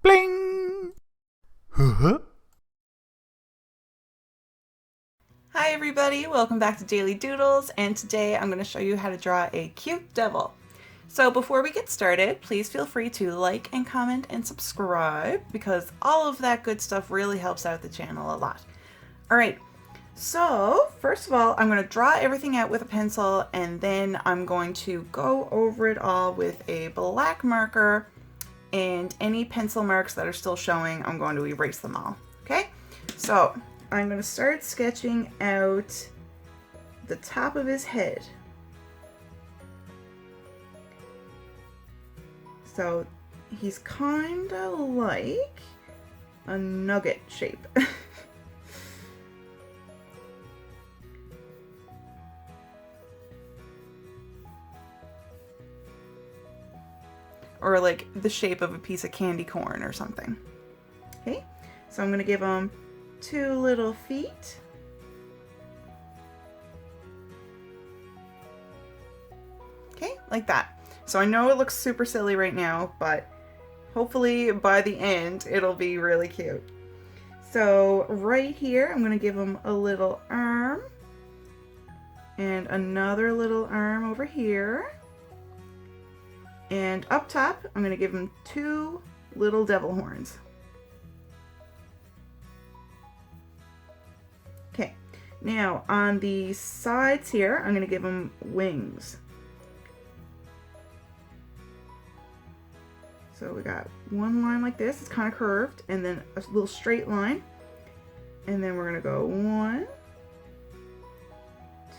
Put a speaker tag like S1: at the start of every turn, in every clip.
S1: Bling! Huh?
S2: Hi everybody, welcome back to Daily Doodles, and today I'm going to show you how to draw a cute devil. So before we get started, please feel free to like and comment and subscribe because all of that good stuff really helps out the channel a lot. Alright, so first of all, I'm going to draw everything out with a pencil and then I'm going to go over it all with a black marker, and any pencil marks that are still showing, I'm going to erase them all. Okay, so I'm going to start sketching out the top of his head. So he's kind of like a nugget shape. Or like the shape of a piece of candy corn or something. Okay, so I'm going to give him two little feet. Okay, like that. So I know it looks super silly right now, but hopefully by the end it'll be really cute. So right here I'm going to give him a little arm and another little arm over here. And up top I'm going to give him two little devil horns. Okay, now on the sides here, I'm going to give them wings. So we got one line like this, it's kind of curved, and then a little straight line. And then we're going to go 1,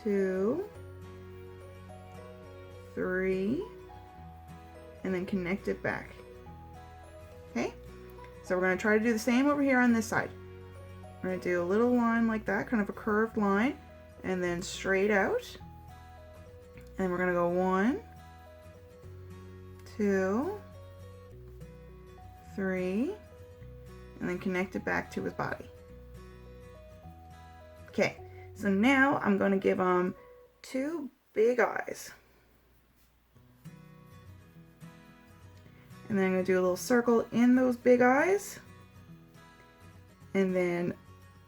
S2: 2, 3, and then connect it back. Okay, so we're going to try to do the same over here on this side. We're going to do a little line like that, kind of a curved line, and then straight out. And we're going to go 1, 2, 3, and then connect it back to his body. Okay, so now I'm going to give him two big eyes. And then I'm going to do a little circle in those big eyes. And then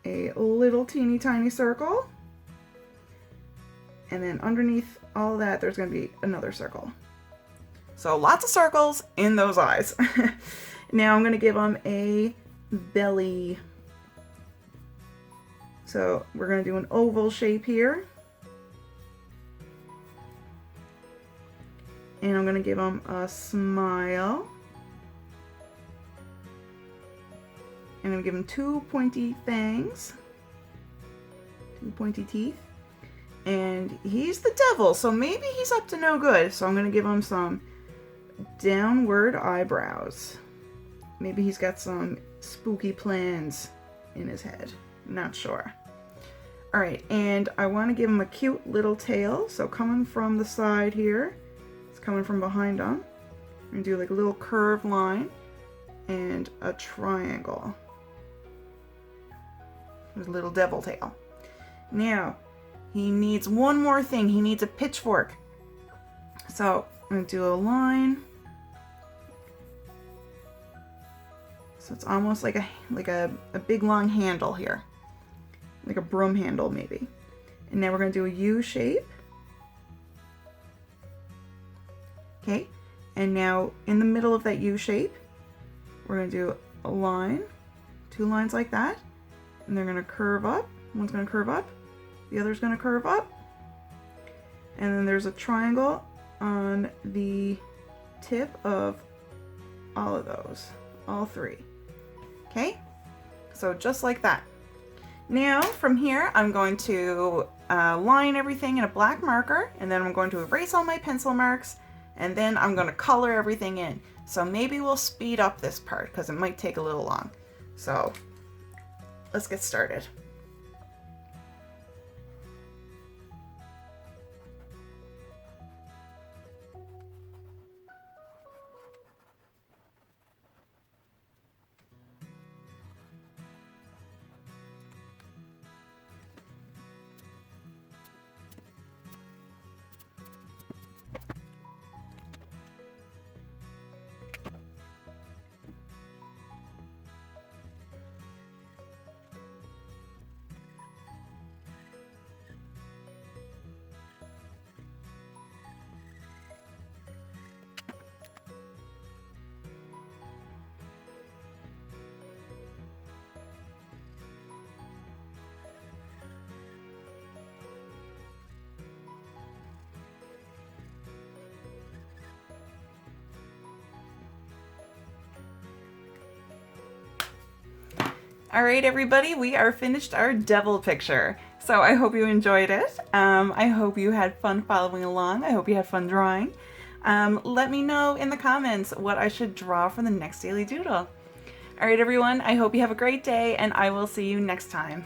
S2: a little teeny tiny circle. And then underneath all of that, there's going to be another circle. So lots of circles in those eyes. Now I'm going to give them a belly. So we're going to do an oval shape here. And I'm going to give them a smile. I'm going to give him two pointy fangs. Two pointy teeth. And he's the devil, so maybe he's up to no good. So I'm going to give him some downward eyebrows. Maybe he's got some spooky plans in his head. Not sure. Alright, and I want to give him a cute little tail. So coming from the side here, it's coming from behind him. I'm going to do like a little curved line and a triangle. His little devil tail. Now, he needs one more thing. He needs a pitchfork. So I'm going to do a line. So it's almost like a big long handle here. Like a broom handle maybe. And now we're going to do a U shape. Okay. And now in the middle of that U shape, we're going to do a line. Two lines like that. And they're going to curve up. One's going to curve up. The other's going to curve up. And then there's a triangle on the tip of all of those. All three. Okay? So just like that. Now from here I'm going to line everything in a black marker, and then I'm going to erase all my pencil marks, and then I'm going to color everything in. So maybe we'll speed up this part because it might take a little long. So let's get started. All right, everybody, we are finished our devil picture. So I hope you enjoyed it. I hope you had fun following along. I hope you had fun drawing. Let me know in the comments what I should draw for the next Daily Doodle. All right, everyone, I hope you have a great day, and I will see you next time.